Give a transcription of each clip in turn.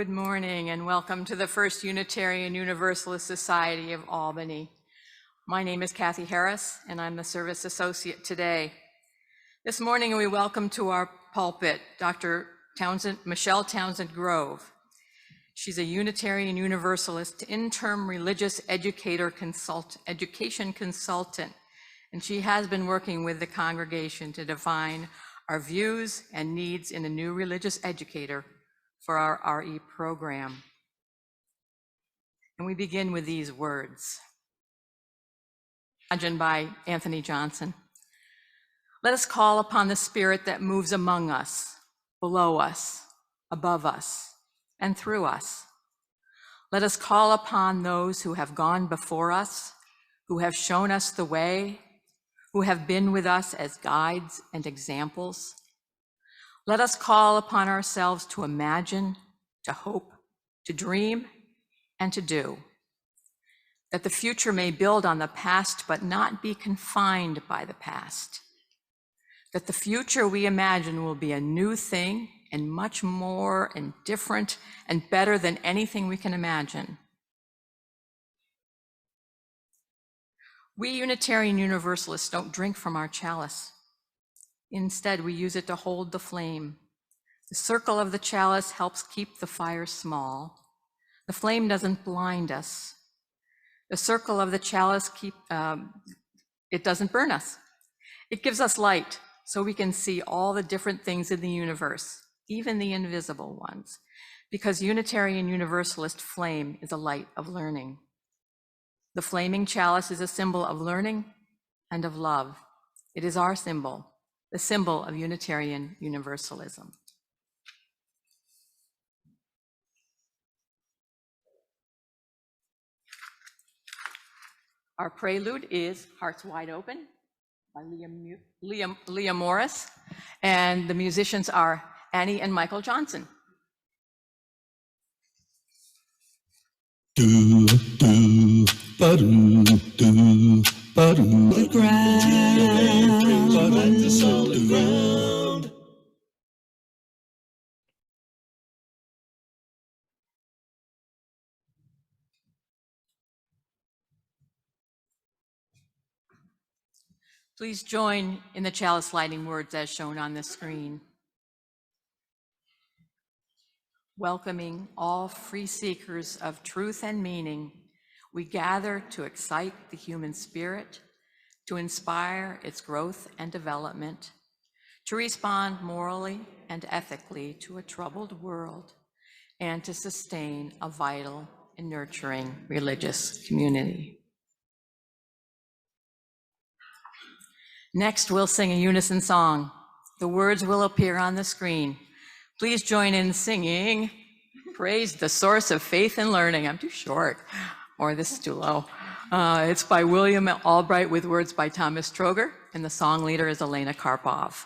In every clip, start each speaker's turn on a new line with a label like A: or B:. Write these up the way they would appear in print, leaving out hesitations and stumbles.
A: Good morning and welcome to the First Unitarian Universalist Society of Albany. My name is Kathy Harris and I'm the Service Associate today. This morning we welcome to our pulpit Dr. Michele Townsend Grove. She's a Unitarian Universalist interim religious education consultant, and she has been working with the congregation to define our views and needs in a new religious educator for our RE program. And we begin with these words, imagined by Anthony Johnson. Let us call upon the Spirit that moves among us, below us, above us, and through us. Let us call upon those who have gone before us, who have shown us the way, who have been with us as guides and examples. Let us call upon ourselves to imagine, to hope, to dream, and to do, that the future may build on the past but not be confined by the past, that the future we imagine will be a new thing and much more and different and better than anything we can imagine. We Unitarian Universalists don't drink from our chalice. Instead, we use it to hold the flame. The circle of the chalice helps keep the fire small. The flame doesn't blind us. The circle of the chalice it doesn't burn us. It gives us light so we can see all the different things in the universe, even the invisible ones, because Unitarian Universalist flame is a light of learning. The flaming chalice is a symbol of learning and of love. It is our symbol, the symbol of Unitarian Universalism. Our prelude is Hearts Wide Open by Leah Morris, and the musicians are Annie and Michael Johnson.
B: Do do ba-do do ba-do the ground like the solid ground.
A: Please join in the chalice lighting words as shown on the screen. Welcoming all free seekers of truth and meaning, we gather to excite the human spirit, to inspire its growth and development, to respond morally and ethically to a troubled world, and to sustain a vital and nurturing religious community. Next, we'll sing a unison song. The words will appear on the screen. Please join in singing, Praise the Source of Faith and Learning. I'm too short, or this is too low. It's by William Albright with words by Thomas Troger, and the song leader is Elena Karpov.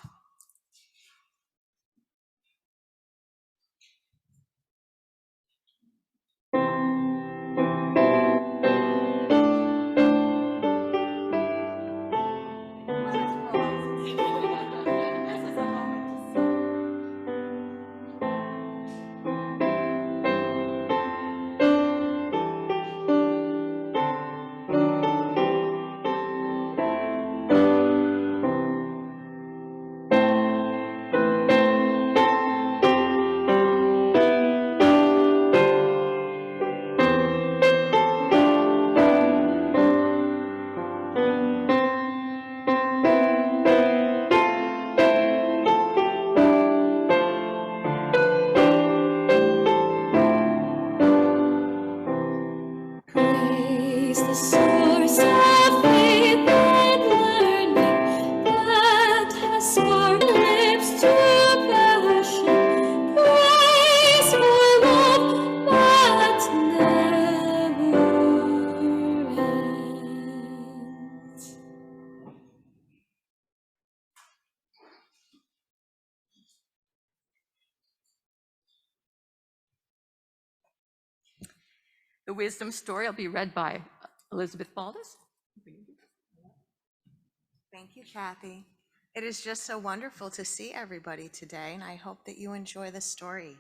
A: The wisdom story will be read by Elizabeth Baldus.
C: Thank you, Kathy. It is just so wonderful to see everybody today, and I hope that you enjoy the story.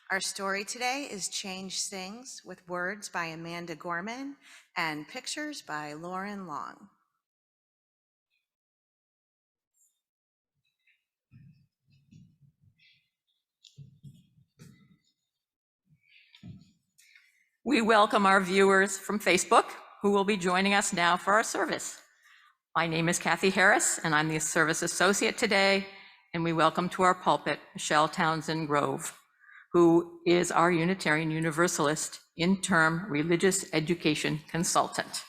C: Our story today is Change Sings, with words by Amanda Gorman and pictures by Lauren Long.
A: We welcome our viewers from Facebook who will be joining us now for our service. My name is Kathy Harris, and I'm the Service Associate today, and we welcome to our pulpit Michele Townsend Grove, who is our Unitarian Universalist interim religious education consultant.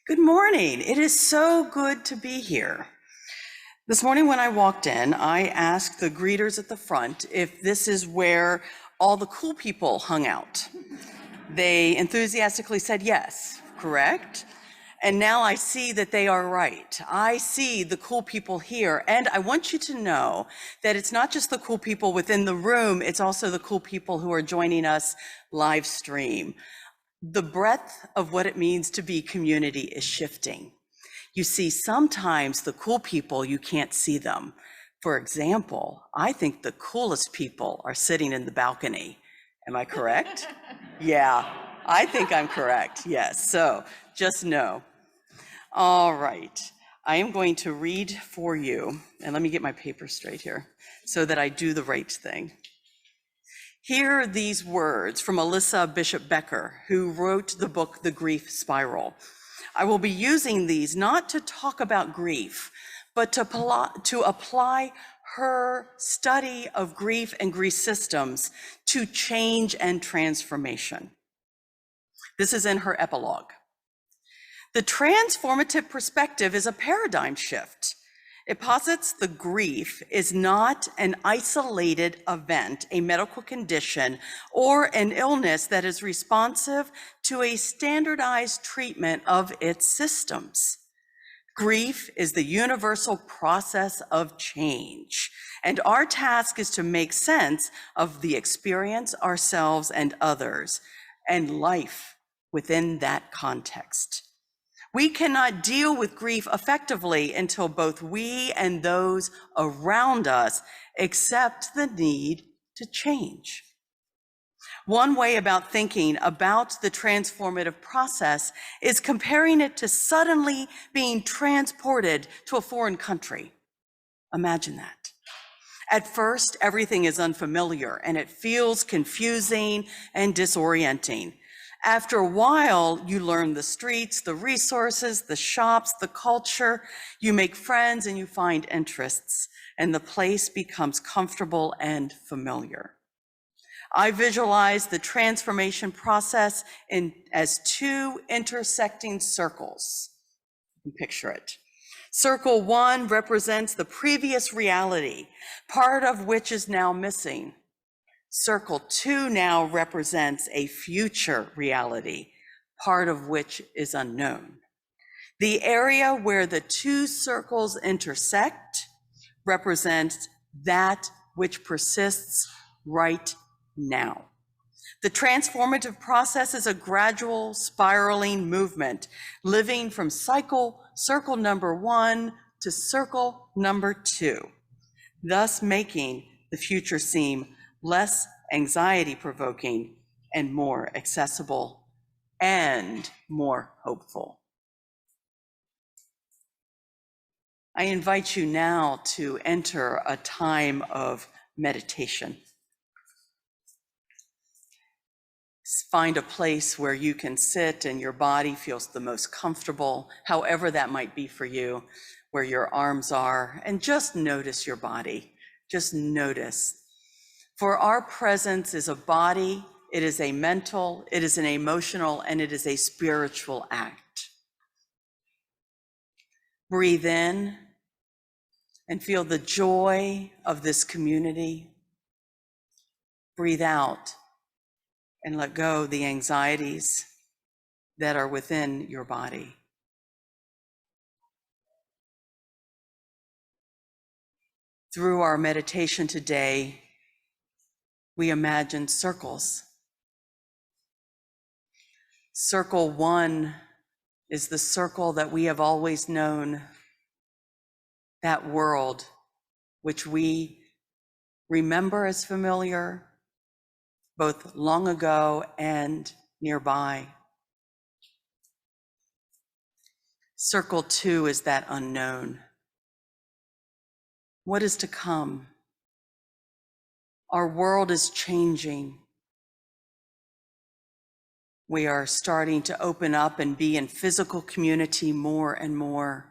D: Good morning. It is so good to be here. This morning when I walked in, I asked the greeters at the front if this is where all the cool people hung out. They enthusiastically said yes, correct? And now I see that they are right. I see the cool people here, and I want you to know that it's not just the cool people within the room, it's also the cool people who are joining us live stream. The breadth of what it means to be community is shifting. You see, sometimes the cool people, you can't see them. For example, I think the coolest people are sitting in the balcony. Am I correct? Yeah, I think I'm correct. Yes, so just know. All right, I am going to read for you, and let me get my paper straight here so that I do the right thing. Hear these words from Alyssa Bishop Becker, who wrote the book, The Grief Spiral. I will be using these not to talk about grief, but to apply her study of grief and grief systems to change and transformation. This is in her epilogue. The transformative perspective is a paradigm shift. It posits the grief is not an isolated event, a medical condition, or an illness that is responsive to a standardized treatment of its systems. Grief is the universal process of change, and our task is to make sense of the experience, ourselves and others, and life within that context. We cannot deal with grief effectively until both we and those around us accept the need to change. One way about thinking about the transformative process is comparing it to suddenly being transported to a foreign country. Imagine that. At first, everything is unfamiliar and it feels confusing and disorienting. After a while, you learn the streets, the resources, the shops, the culture. You make friends and you find interests, and the place becomes comfortable and familiar. I visualize the transformation process as two intersecting circles. You can picture it. Circle one represents the previous reality, part of which is now missing. Circle two now represents a future reality, part of which is unknown. The area where the two circles intersect represents that which persists right now. The transformative process is a gradual spiraling movement, living from circle number one to circle number two, thus making the future seem less anxiety-provoking and more accessible and more hopeful. I invite you now to enter a time of meditation. Find a place where you can sit and your body feels the most comfortable, however that might be for you, where your arms are, and just notice your body. Just notice. For our presence is a body, it is a mental, it is an emotional, and it is a spiritual act. Breathe in and feel the joy of this community. Breathe out and let go the anxieties that are within your body. Through our meditation today, we imagine circles. Circle one is the circle that we have always known, that world which we remember as familiar, both long ago and nearby. Circle 2 is that unknown. What is to come? Our world is changing. We are starting to open up and be in physical community more and more.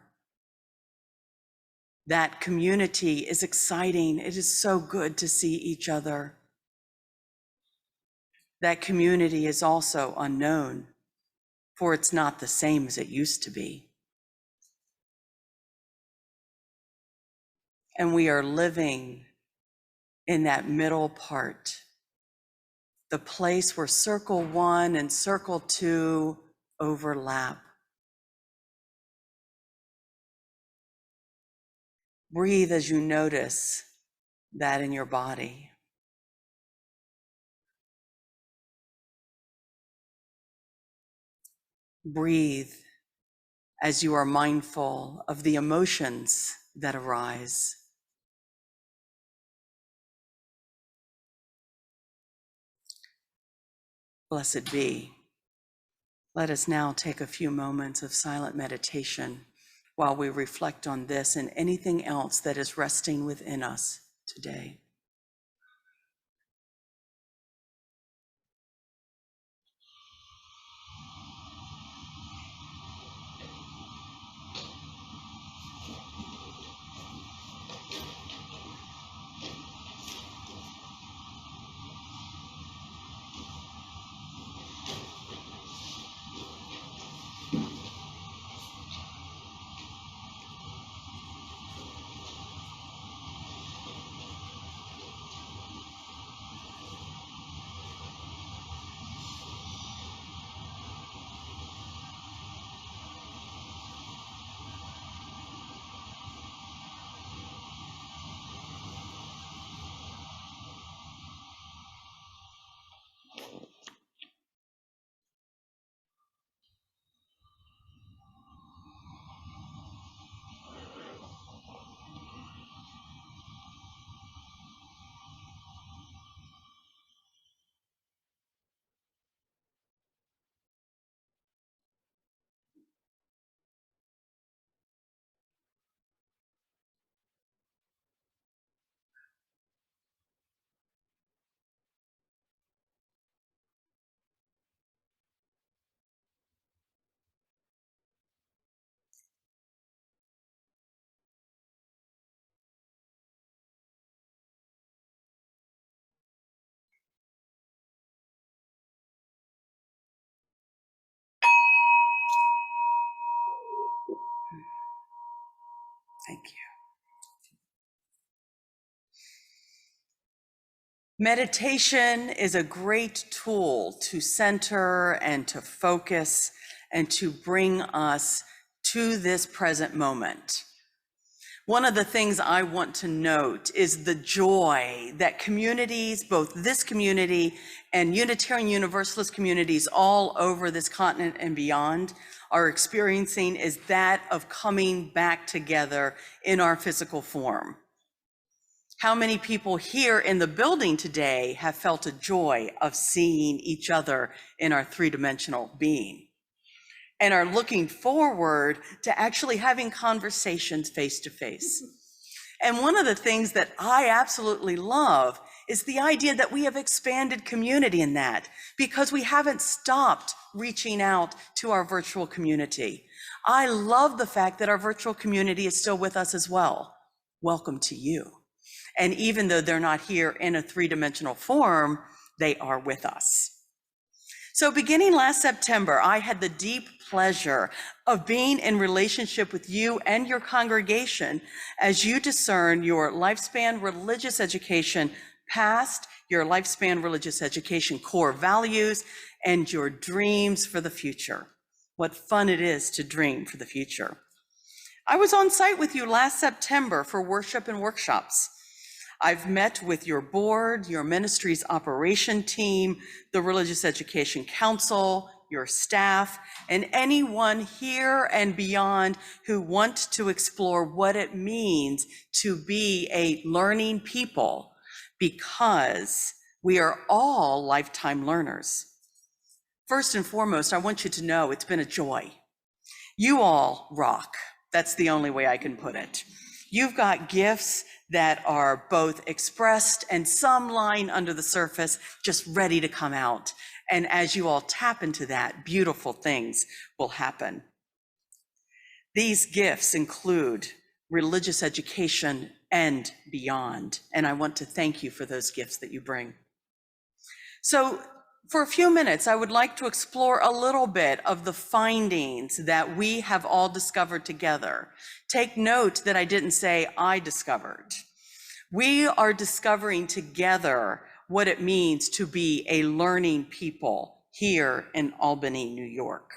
D: That community is exciting. It is so good to see each other. That community is also unknown, for it's not the same as it used to be. And we are living in that middle part, the place where circle 1 and circle 2 overlap. Breathe as you notice that in your body. Breathe as you are mindful of the emotions that arise. Blessed be. Let us now take a few moments of silent meditation while we reflect on this and anything else that is resting within us today. Thank you. Meditation is a great tool to center and to focus and to bring us to this present moment. One of the things I want to note is the joy that communities, both this community and Unitarian Universalist communities all over this continent and beyond, are experiencing is that of coming back together in our physical form. How many people here in the building today have felt a joy of seeing each other in our three-dimensional being and are looking forward to actually having conversations face to face? And one of the things that I absolutely love is the idea that we have expanded community in that, because we haven't stopped reaching out to our virtual community. I love the fact that our virtual community is still with us as well. Welcome to you. And even though they're not here in a three-dimensional form, they are with us. So beginning last September, I had the deep pleasure of being in relationship with you and your congregation as you discern your lifespan religious education past, your lifespan religious education core values, and your dreams for the future. What fun it is to dream for the future. I was on site with you last September for worship and workshops. I've met with your board, your ministry's operation team, the Religious Education Council, your staff, and anyone here and beyond who want to explore what it means to be a learning people, because we are all lifetime learners. First and foremost, I want you to know it's been a joy. You all rock. That's the only way I can put it. You've got gifts that are both expressed and some lying under the surface, just ready to come out. And as you all tap into that, beautiful things will happen. These gifts include religious education and beyond. And I want to thank you for those gifts that you bring. So for a few minutes, I would like to explore a little bit of the findings that we have all discovered together. Take note that I didn't say I discovered. We are discovering together what it means to be a learning people here in Albany, New York.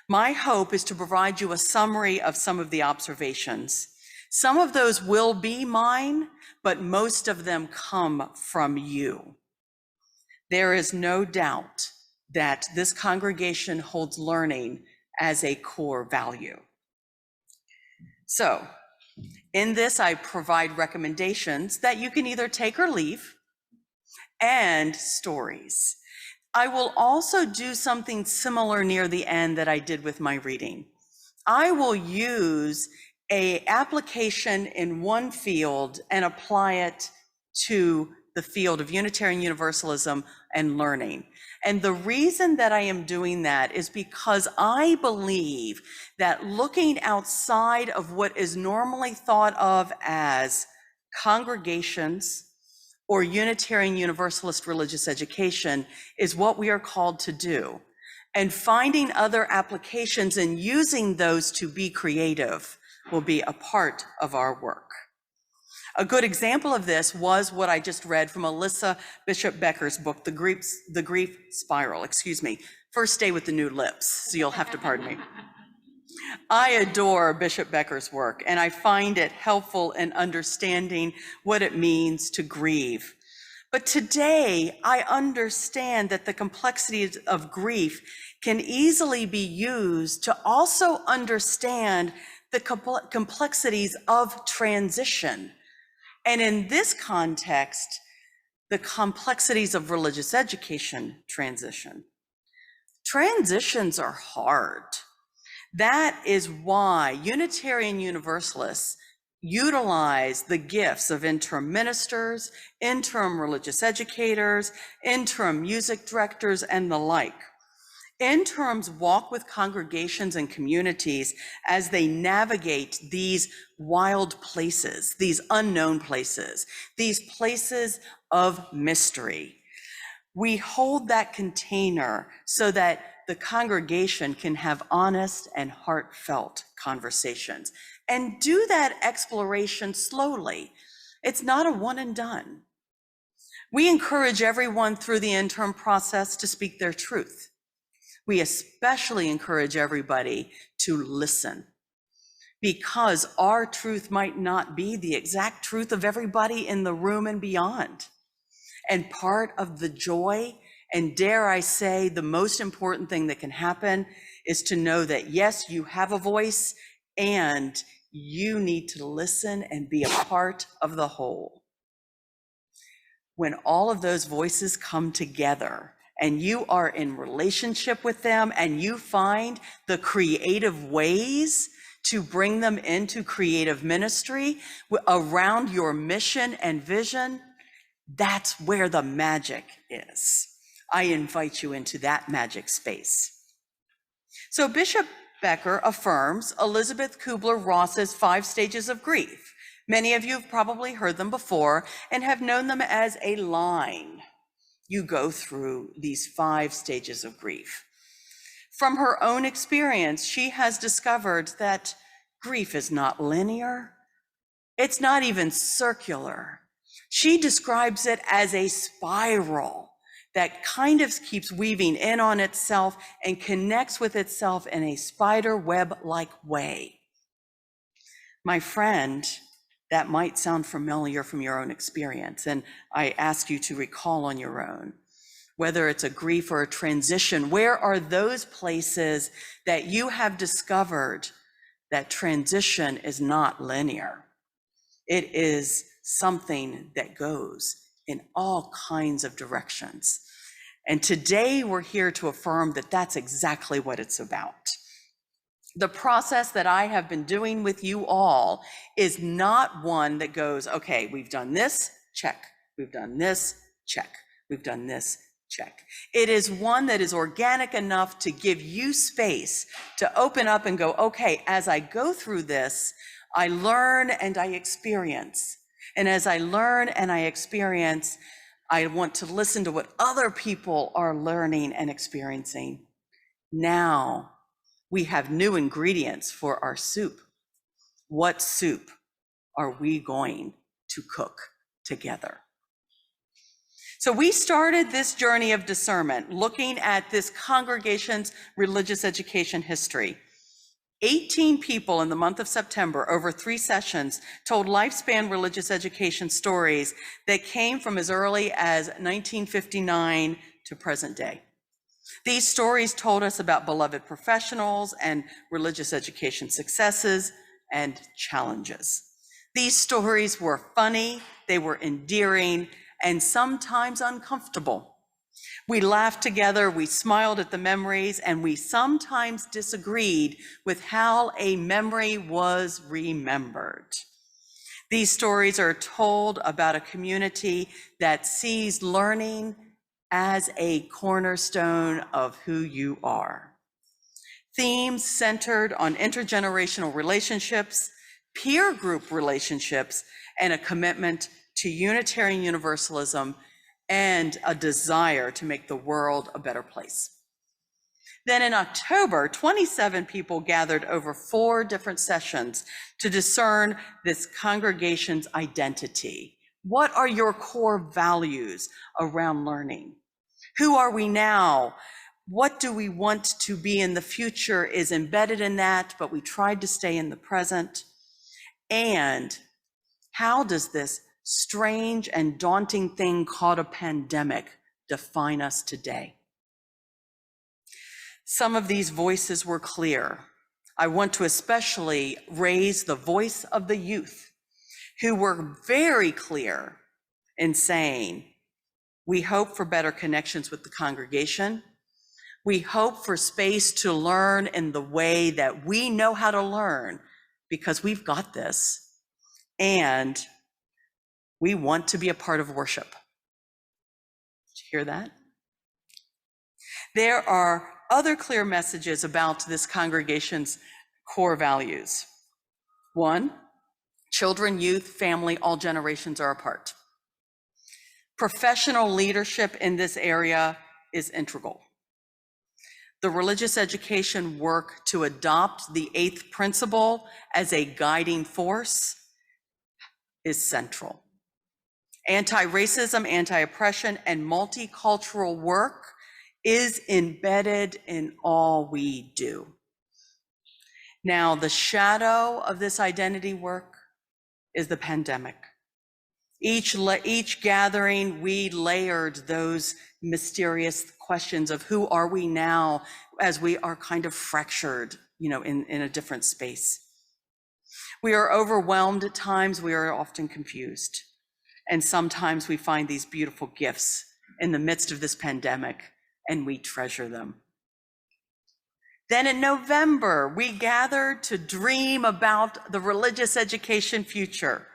D: My hope is to provide you a summary of some of the observations. Some of those will be mine, but most of them come from you. There is no doubt that this congregation holds learning as a core value. So, in this, I provide recommendations that you can either take or leave, and stories. I will also do something similar near the end that I did with my reading. I will use an application in one field and apply it to the field of Unitarian Universalism and learning. And the reason that I am doing that is because I believe that looking outside of what is normally thought of as congregations or Unitarian Universalist religious education is what we are called to do. And finding other applications and using those to be creative will be a part of our work. A good example of this was what I just read from Alyssa Bishop Becker's book, The Grief Spiral, First Day with the New Lips, so you'll have to pardon me. I adore Bishop Becker's work, and I find it helpful in understanding what it means to grieve. But today, I understand that the complexities of grief can easily be used to also understand the complexities of transition. And in this context, the complexities of religious education transition. Transitions are hard. That is why Unitarian Universalists utilize the gifts of interim ministers, interim religious educators, interim music directors, and the like. Interims walk with congregations and communities as they navigate these wild places, these unknown places, these places of mystery. We hold that container so that the congregation can have honest and heartfelt conversations and do that exploration slowly. It's not a one and done. We encourage everyone through the interim process to speak their truth. We especially encourage everybody to listen, because our truth might not be the exact truth of everybody in the room and beyond. And part of the joy, and dare I say, the most important thing that can happen is to know that yes, you have a voice and you need to listen and be a part of the whole. When all of those voices come together, and you are in relationship with them and you find the creative ways to bring them into creative ministry around your mission and vision, that's where the magic is. I invite you into that magic space. So Bishop Becker affirms Elizabeth Kubler-Ross's 5 stages of grief. Many of you have probably heard them before and have known them as a line. You go through these 5 stages of grief. From her own experience, she has discovered that grief is not linear. It's not even circular. She describes it as a spiral that kind of keeps weaving in on itself and connects with itself in a spider web-like way. My friend, that might sound familiar from your own experience, and I ask you to recall on your own. whether it's a grief or a transition, where are those places that you have discovered that transition is not linear? It is something that goes in all kinds of directions. And today we're here to affirm that that's exactly what it's about. The process that I have been doing with you all is not one that goes, okay, we've done this, check. We've done this, check. We've done this, check. It is one that is organic enough to give you space to open up and go, okay, as I go through this, I learn and I experience. And as I learn and I experience, I want to listen to what other people are learning and experiencing. Now, we have new ingredients for our soup. What soup are we going to cook together? So we started this journey of discernment, looking at this congregation's religious education history. 18 people in the month of September, over 3 sessions, told lifespan religious education stories that came from as early as 1959 to present day. These stories told us about beloved professionals and religious education successes and challenges. These stories were funny, they were endearing, and sometimes uncomfortable. We laughed together, we smiled at the memories, and we sometimes disagreed with how a memory was remembered. These stories are told about a community that sees learning as a cornerstone of who you are. Themes centered on intergenerational relationships, peer group relationships, and a commitment to Unitarian Universalism and a desire to make the world a better place. Then in October, 27 people gathered over 4 different sessions to discern this congregation's identity. What are your core values around learning? Who are we now? What do we want to be in the future is embedded in that, but we tried to stay in the present. And how does this strange and daunting thing called a pandemic define us today? Some of these voices were clear. I want to especially raise the voice of the youth, who were very clear in saying, we hope for better connections with the congregation. We hope for space to learn in the way that we know how to learn, because we've got this. And we want to be a part of worship. Did you hear that? There are other clear messages about this congregation's core values. 1, children, youth, family, all generations are a part. Professional leadership in this area is integral. The religious education work to adopt the 8th principle as a guiding force is central. Anti-racism, anti-oppression, and multicultural work is embedded in all we do. Now, the shadow of this identity work is the pandemic. Each gathering, we layered those mysterious questions of who are we now as we are kind of fractured, in a different space. We are overwhelmed at times, we are often confused. And sometimes we find these beautiful gifts in the midst of this pandemic and we treasure them. Then in November, we gathered to dream about the religious education future.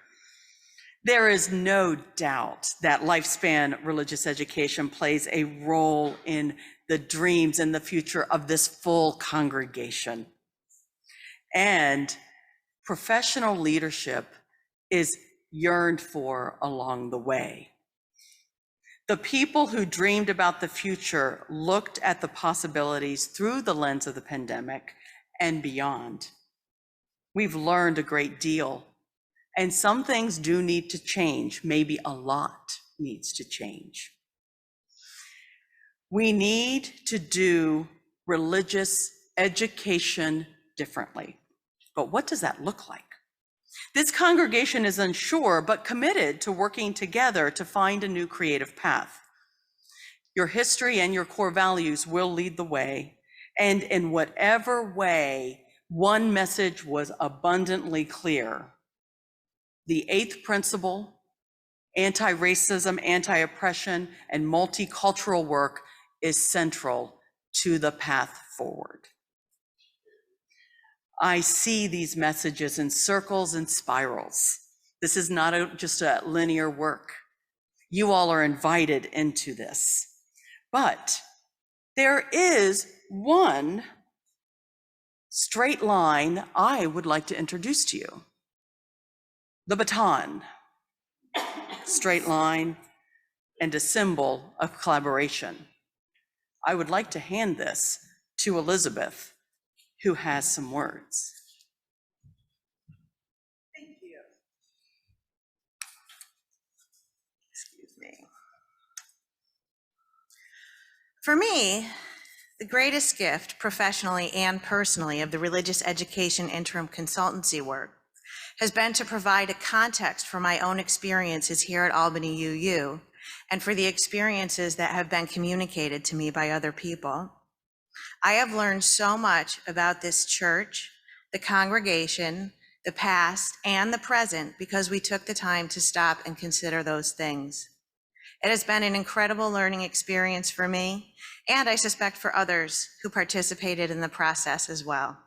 D: There is no doubt that lifespan religious education plays a role in the dreams and the future of this full congregation. And professional leadership is yearned for along the way. The people who dreamed about the future looked at the possibilities through the lens of the pandemic and beyond. We've learned a great deal. And some things do need to change. Maybe a lot needs to change. We need to do religious education differently. But what does that look like? This congregation is unsure, but committed to working together to find a new creative path. Your history and your core values will lead the way. And in whatever way, one message was abundantly clear. The 8th principle, anti-racism, anti-oppression, and multicultural work is central to the path forward. I see these messages in circles and spirals. This is not just a linear work. You all are invited into this. But there is one straight line I would like to introduce to you. The baton, straight line, and a symbol of collaboration. I would like to hand this to Elizabeth, who has some words. Thank you. Excuse me.
C: For me, the greatest gift, professionally and personally, of the religious education interim consultancy work has been to provide a context for my own experiences here at Albany UU and for the experiences that have been communicated to me by other people. I have learned so much about this church, the congregation, the past, and the present because we took the time to stop and consider those things. It has been an incredible learning experience for me, and I suspect for others who participated in the process as well.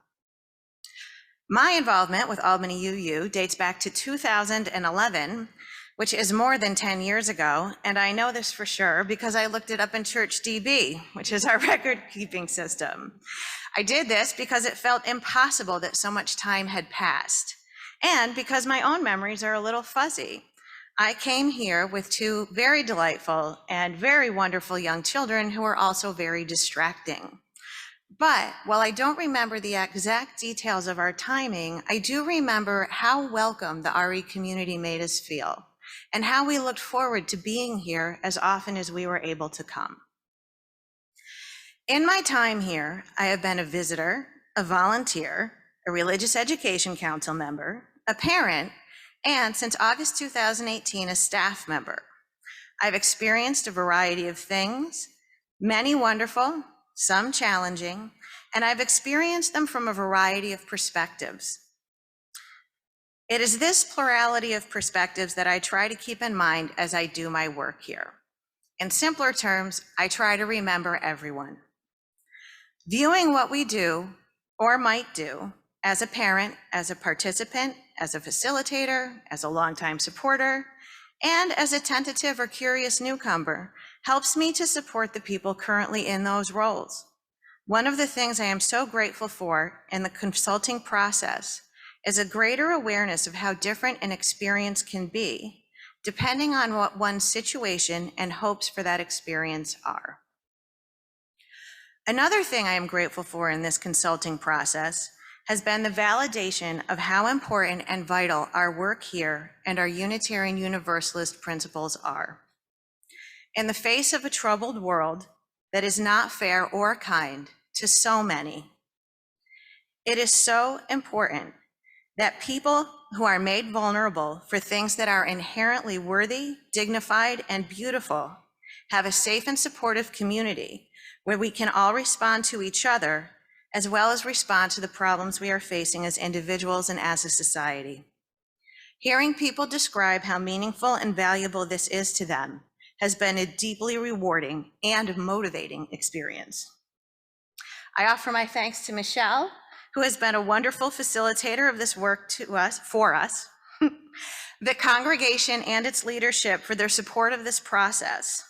C: My involvement with Albany UU dates back to 2011, which is more than 10 years ago, and I know this for sure because I looked it up in ChurchDB, which is our record-keeping system. I did this because it felt impossible that so much time had passed, and because my own memories are a little fuzzy. I came here with 2 very delightful and very wonderful young children who were also very distracting. But while I don't remember the exact details of our timing, I do remember how welcome the RE community made us feel and how we looked forward to being here as often as we were able to come. In my time here, I have been a visitor, a volunteer, a religious education council member, a parent, and since August 2018, a staff member. I've experienced a variety of things, many wonderful, some challenging, and I've experienced them from a variety of perspectives. It is this plurality of perspectives that I try to keep in mind as I do my work here. In simpler terms, I try to remember everyone. Viewing what we do or might do as a parent, as a participant, as a facilitator, as a longtime supporter, and as a tentative or curious newcomer helps me to support the people currently in those roles. One of the things I am so grateful for in the consulting process is a greater awareness of how different an experience can be, depending on what one's situation and hopes for that experience are. Another thing I am grateful for in this consulting process has been the validation of how important and vital our work here and our Unitarian Universalist principles are. In the face of a troubled world that is not fair or kind to so many, it is so important that people who are made vulnerable for things that are inherently worthy, dignified, and beautiful have a safe and supportive community where we can all respond to each other as well as respond to the problems we are facing as individuals and as a society. Hearing people describe how meaningful and valuable this is to them has been a deeply rewarding and motivating experience. I offer my thanks to Michele, who has been a wonderful facilitator of this work for us, the congregation and its leadership for their support of this process,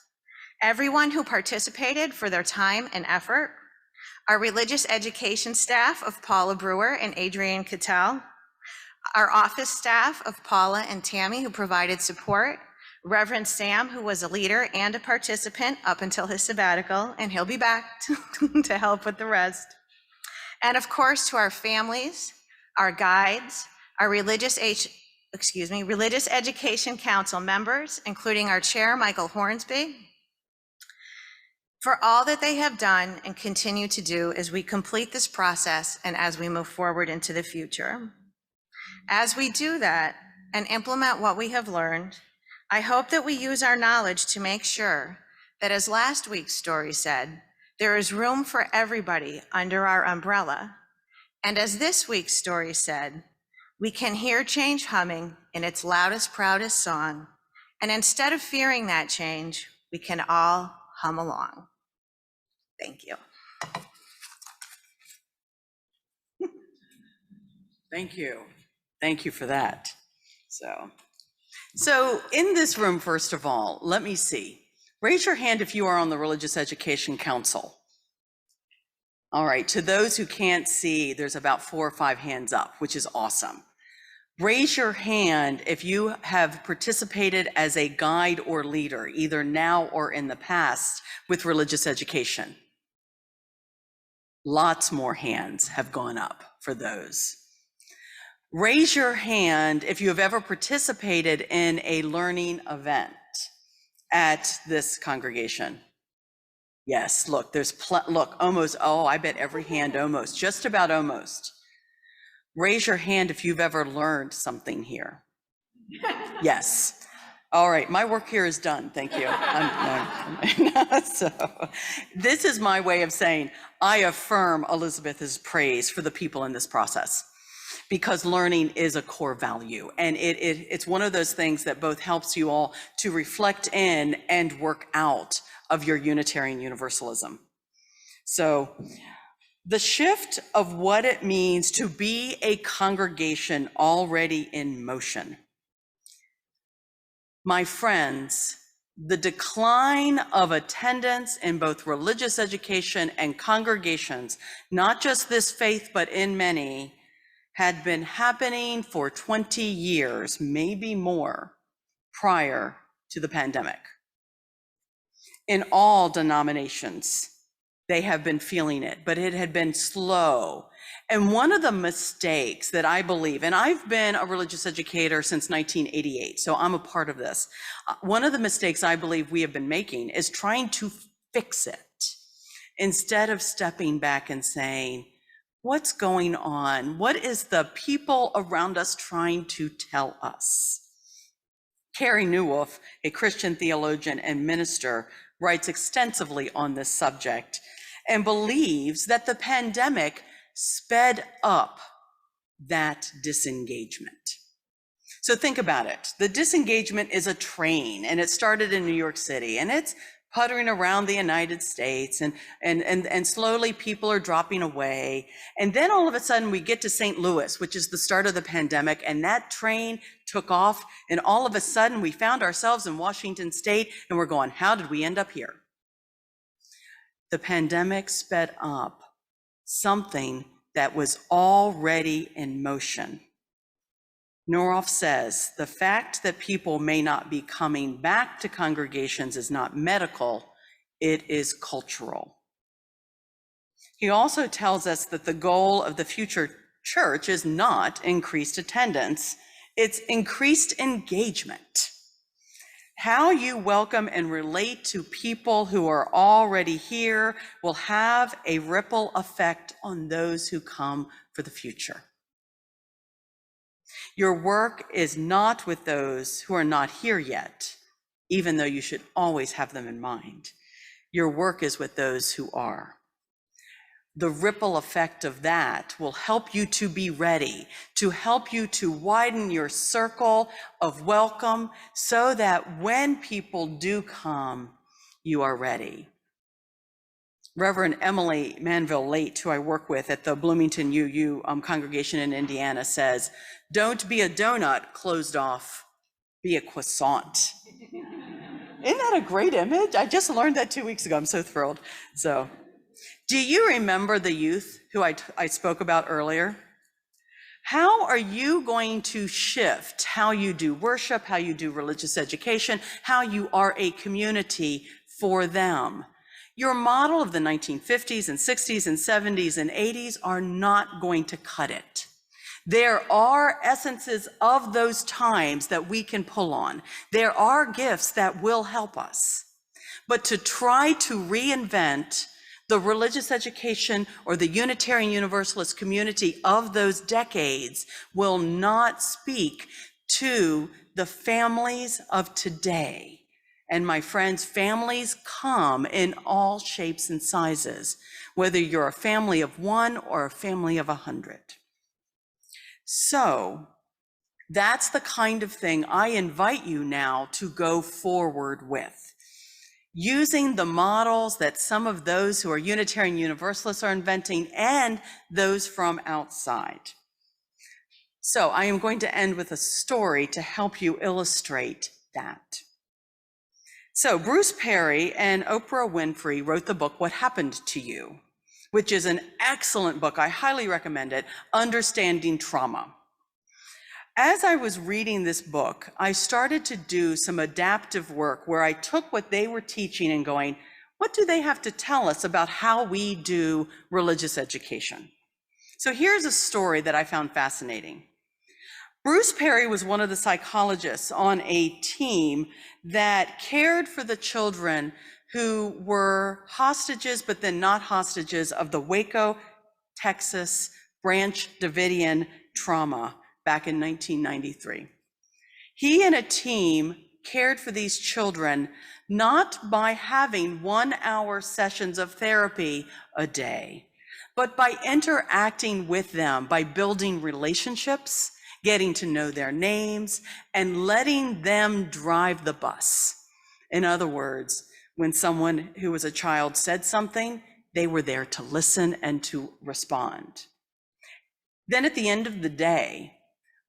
C: everyone who participated for their time and effort, our religious education staff of Paula Brewer and Adrienne Cattell, our office staff of Paula and Tammy who provided support, Reverend Sam, who was a leader and a participant up until his sabbatical, and he'll be back to help with the rest. And of course, to our families, our guides, our religious education council members, including our chair, Michael Hornsby, for all that they have done and continue to do as we complete this process and as we move forward into the future. As we do that and implement what we have learned, I hope that we use our knowledge to make sure that, as last week's story said, there is room for everybody under our umbrella. And as this week's story said, we can hear change humming in its loudest, proudest song. And instead of fearing that change, we can all hum along. Thank you.
D: Thank you. Thank you for that. So in this room, first of all, let me see. Raise your hand if you are on the Religious Education Council. All right, to those who can't see, there's about 4 or 5 hands up, which is awesome. Raise your hand if you have participated as a guide or leader, either now or in the past, with religious education. Lots more hands have gone up for those. Raise your hand if you have ever participated in a learning event at this congregation. Yes, look, look, almost, oh, I bet every hand almost, just about almost. Raise your hand if you've ever learned something here. Yes. All right, my work here is done, thank you. So, this is my way of saying, I affirm Elizabeth's praise for the people in this process, because learning is a core value. And it's one of those things that both helps you all to reflect in and work out of your Unitarian Universalism. So the shift of what it means to be a congregation already in motion. My friends, the decline of attendance in both religious education and congregations, not just this faith, but in many, had been happening for 20 years, maybe more, prior to the pandemic. In all denominations, they have been feeling it, but it had been slow. And one of the mistakes that I believe, and I've been a religious educator since 1988, so I'm a part of this. One of the mistakes I believe we have been making is trying to fix it instead of stepping back and saying, what's going on? What is the people around us trying to tell us? Carrie Newolf, a Christian theologian and minister, writes extensively on this subject and believes that the pandemic sped up that disengagement. So think about it. The disengagement is a train, and it started in New York City, and it's puttering around the United States, and slowly people are dropping away. And then all of a sudden we get to St. Louis, which is the start of the pandemic, and that train took off, and all of a sudden we found ourselves in Washington State, and we're going, how did we end up here? The pandemic sped up something that was already in motion. Noroff says, the fact that people may not be coming back to congregations is not medical, it is cultural. He also tells us that the goal of the future church is not increased attendance, it's increased engagement. How you welcome and relate to people who are already here will have a ripple effect on those who come for the future. Your work is not with those who are not here yet, even though you should always have them in mind. Your work is with those who are. The ripple effect of that will help you to be ready, to help you to widen your circle of welcome so that when people do come, you are ready. Reverend Emily Manville-Late, who I work with at the Bloomington UU congregation in Indiana, says, don't be a donut closed off, be a croissant. Isn't that a great image? I just learned that 2 weeks ago. I'm so thrilled. So, do you remember the youth who I spoke about earlier? How are you going to shift how you do worship, how you do religious education, how you are a community for them? Your model of the 1950s and 60s and 70s and 80s are not going to cut it. There are essences of those times that we can pull on. There are gifts that will help us. But to try to reinvent the religious education or the Unitarian Universalist community of those decades will not speak to the families of today. And my friends, families come in all shapes and sizes, whether you're a family of one or a family of 100. So that's the kind of thing I invite you now to go forward with, using the models that some of those who are Unitarian Universalists are inventing and those from outside. So I am going to end with a story to help you illustrate that. So Bruce Perry and Oprah Winfrey wrote the book, What Happened to You, which is an excellent book. I highly recommend it, Understanding Trauma. As I was reading this book, I started to do some adaptive work where I took what they were teaching and going, what do they have to tell us about how we do religious education? So here's a story that I found fascinating. Bruce Perry was one of the psychologists on a team that cared for the children who were hostages, but then not hostages, of the Waco, Texas Branch Davidian trauma back in 1993. He and a team cared for these children not by having 1-hour sessions of therapy a day, but by interacting with them, by building relationships, getting to know their names, and letting them drive the bus. In other words, when someone who was a child said something, they were there to listen and to respond. Then at the end of the day,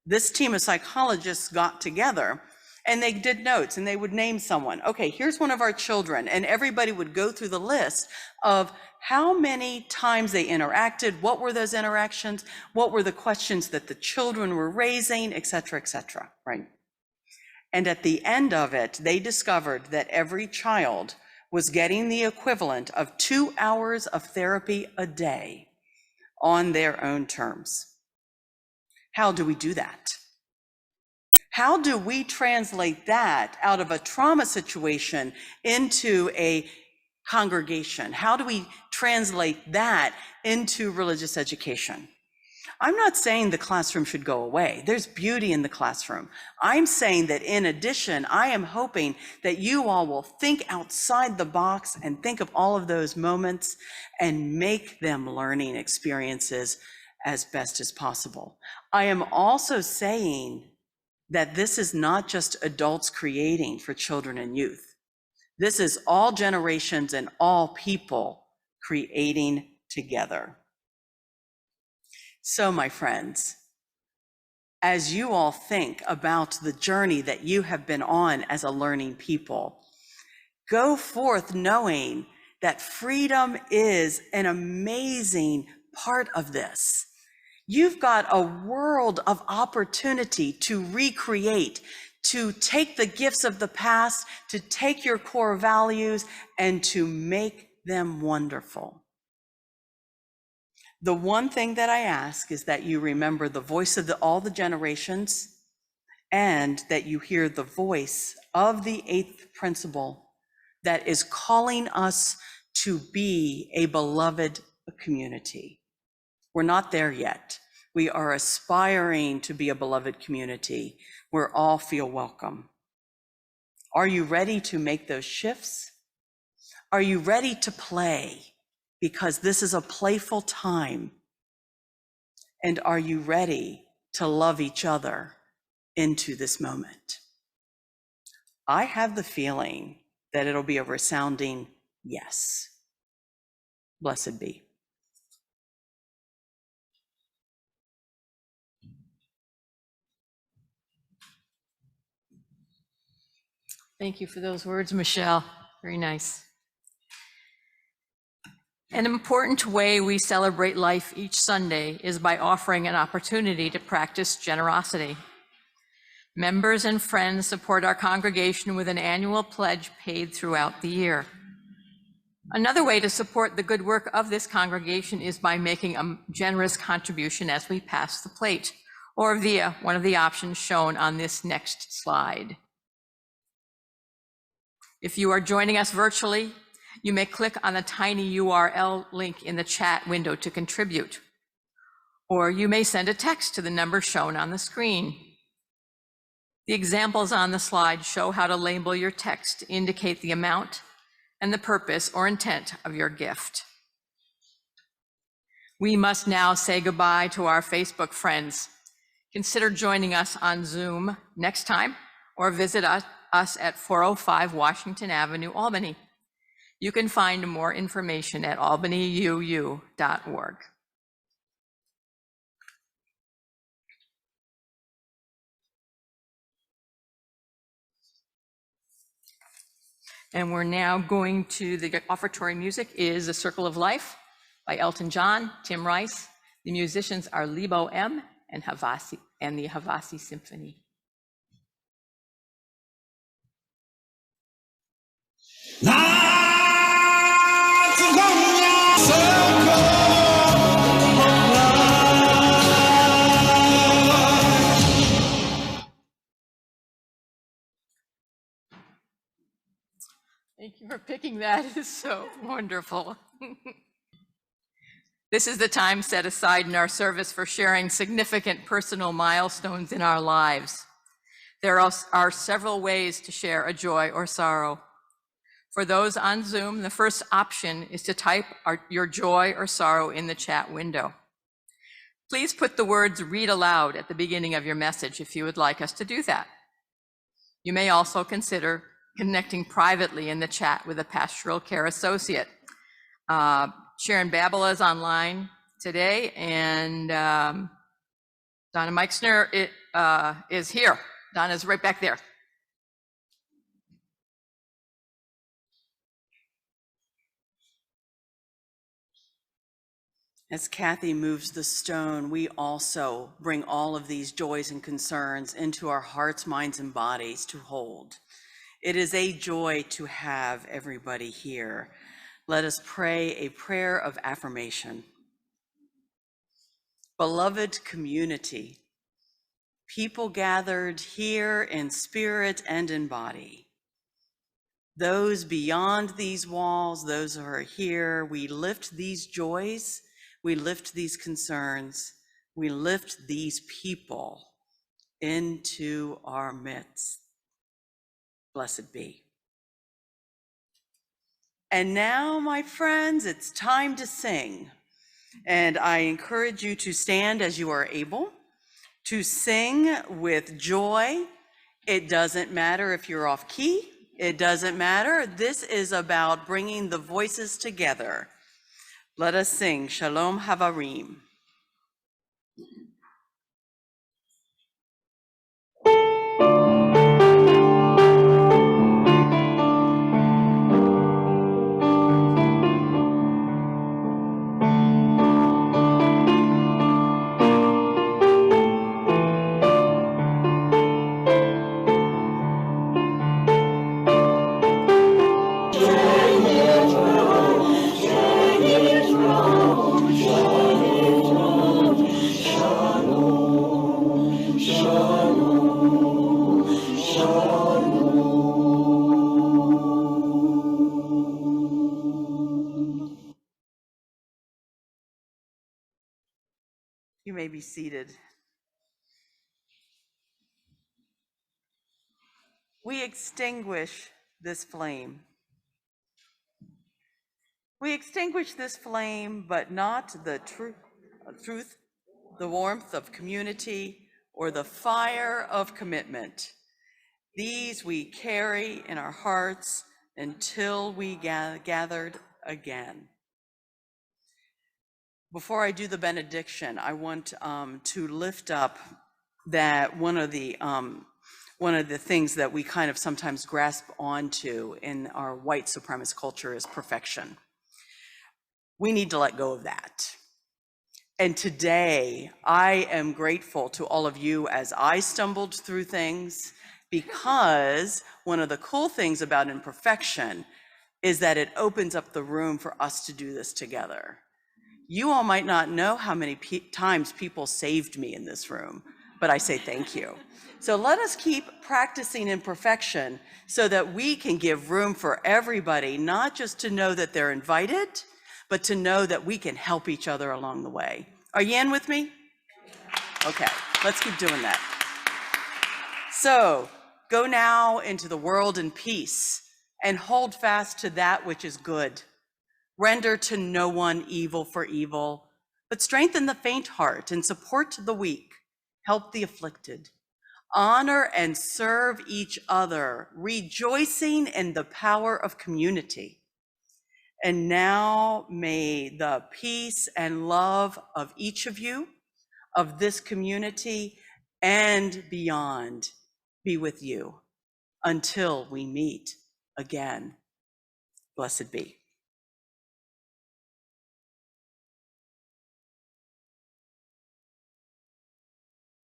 D: this team of psychologists got together and they did notes and they would name someone. Okay, here's one of our children, and everybody would go through the list of how many times they interacted, what were those interactions, what were the questions that the children were raising, et cetera, right? And at the end of it, they discovered that every child was getting the equivalent of 2 hours of therapy a day on their own terms. How do we do that? How do we translate that out of a trauma situation into a congregation? How do we translate that into religious education? I'm not saying the classroom should go away. There's beauty in the classroom. I'm saying that in addition, I am hoping that you all will think outside the box and think of all of those moments and make them learning experiences as best as possible. I am also saying that this is not just adults creating for children and youth. This is all generations and all people creating together. So, my friends, as you all think about the journey that you have been on as a learning people, go forth knowing that freedom is an amazing part of this. You've got a world of opportunity to recreate, to take the gifts of the past, to take your core values and to make them wonderful. The one thing that I ask is that you remember the voice of all the generations, and that you hear the voice of the 8th principle that is calling us to be a beloved community. We're not there yet. We are aspiring to be a beloved community where all feel welcome. Are you ready to make those shifts? Are you ready to play? Because this is a playful time. And are you ready to love each other into this moment? I have the feeling that it'll be a resounding yes. Blessed be.
A: Thank you for those words, Michele. Very nice. An important way we celebrate life each Sunday is by offering an opportunity to practice generosity. Members and friends support our congregation with an annual pledge paid throughout the year. Another way to support the good work of this congregation is by making a generous contribution as we pass the plate, or via one of the options shown on this next slide. If you are joining us virtually, you may click on the tiny URL link in the chat window to contribute, or you may send a text to the number shown on the screen. The examples on the slide show how to label your text to indicate the amount and the purpose or intent of your gift. We must now say goodbye to our Facebook friends. Consider joining us on Zoom next time or visit us at 405 Washington Avenue, Albany. You can find more information at albanyuu.org. And we're now going to the offertory music is The Circle of Life by Elton John, Tim Rice. The musicians are Lebo M. and Havasi and the Havasi Symphony. Thank you for picking that. It's so wonderful. This is the time set aside in our service for sharing significant personal milestones in our lives. There are several ways to share a joy or sorrow. For those on Zoom, the first option is to type your joy or sorrow in the chat window. Please put the words "read aloud" at the beginning of your message if you would like us to do that. You may also consider connecting privately in the chat with a pastoral care associate. Sharon Babela is online today, and Donna Meixner is here. Donna's right back there.
D: As Kathy moves the stone, we also bring all of these joys and concerns into our hearts, minds, and bodies to hold. It is a joy to have everybody here. Let us pray a prayer of affirmation. Beloved community, people gathered here in spirit and in body, those beyond these walls, those who are here, we lift these joys, we lift these concerns, we lift these people into our midst. Blessed be. And now, my friends, it's time to sing. And I encourage you to stand as you are able, to sing with joy. It doesn't matter if you're off key. It doesn't matter. This is about bringing the voices together. Let us sing Shalom Havarim. You may be seated. We extinguish this flame. We extinguish this flame, but not the truth, the warmth of community, or the fire of commitment. These we carry in our hearts until we gathered again. Before I do the benediction, I want to lift up that one of the things that we kind of sometimes grasp onto in our white supremacist culture is perfection. We need to let go of that. And today, I am grateful to all of you as I stumbled through things, because one of the cool things about imperfection is that it opens up the room for us to do this together. You all might not know how many times people saved me in this room, but I say thank you. So let us keep practicing imperfection so that we can give room for everybody, not just to know that they're invited, but to know that we can help each other along the way. Are you in with me? Okay, let's keep doing that. So go now into the world in peace and hold fast to that which is good. Render to no one evil for evil, but strengthen the faint heart and support the weak. Help the afflicted. Honor and serve each other, rejoicing in the power of community. And now may the peace and love of each of you, of this community and beyond, be with you until we meet again. Blessed be.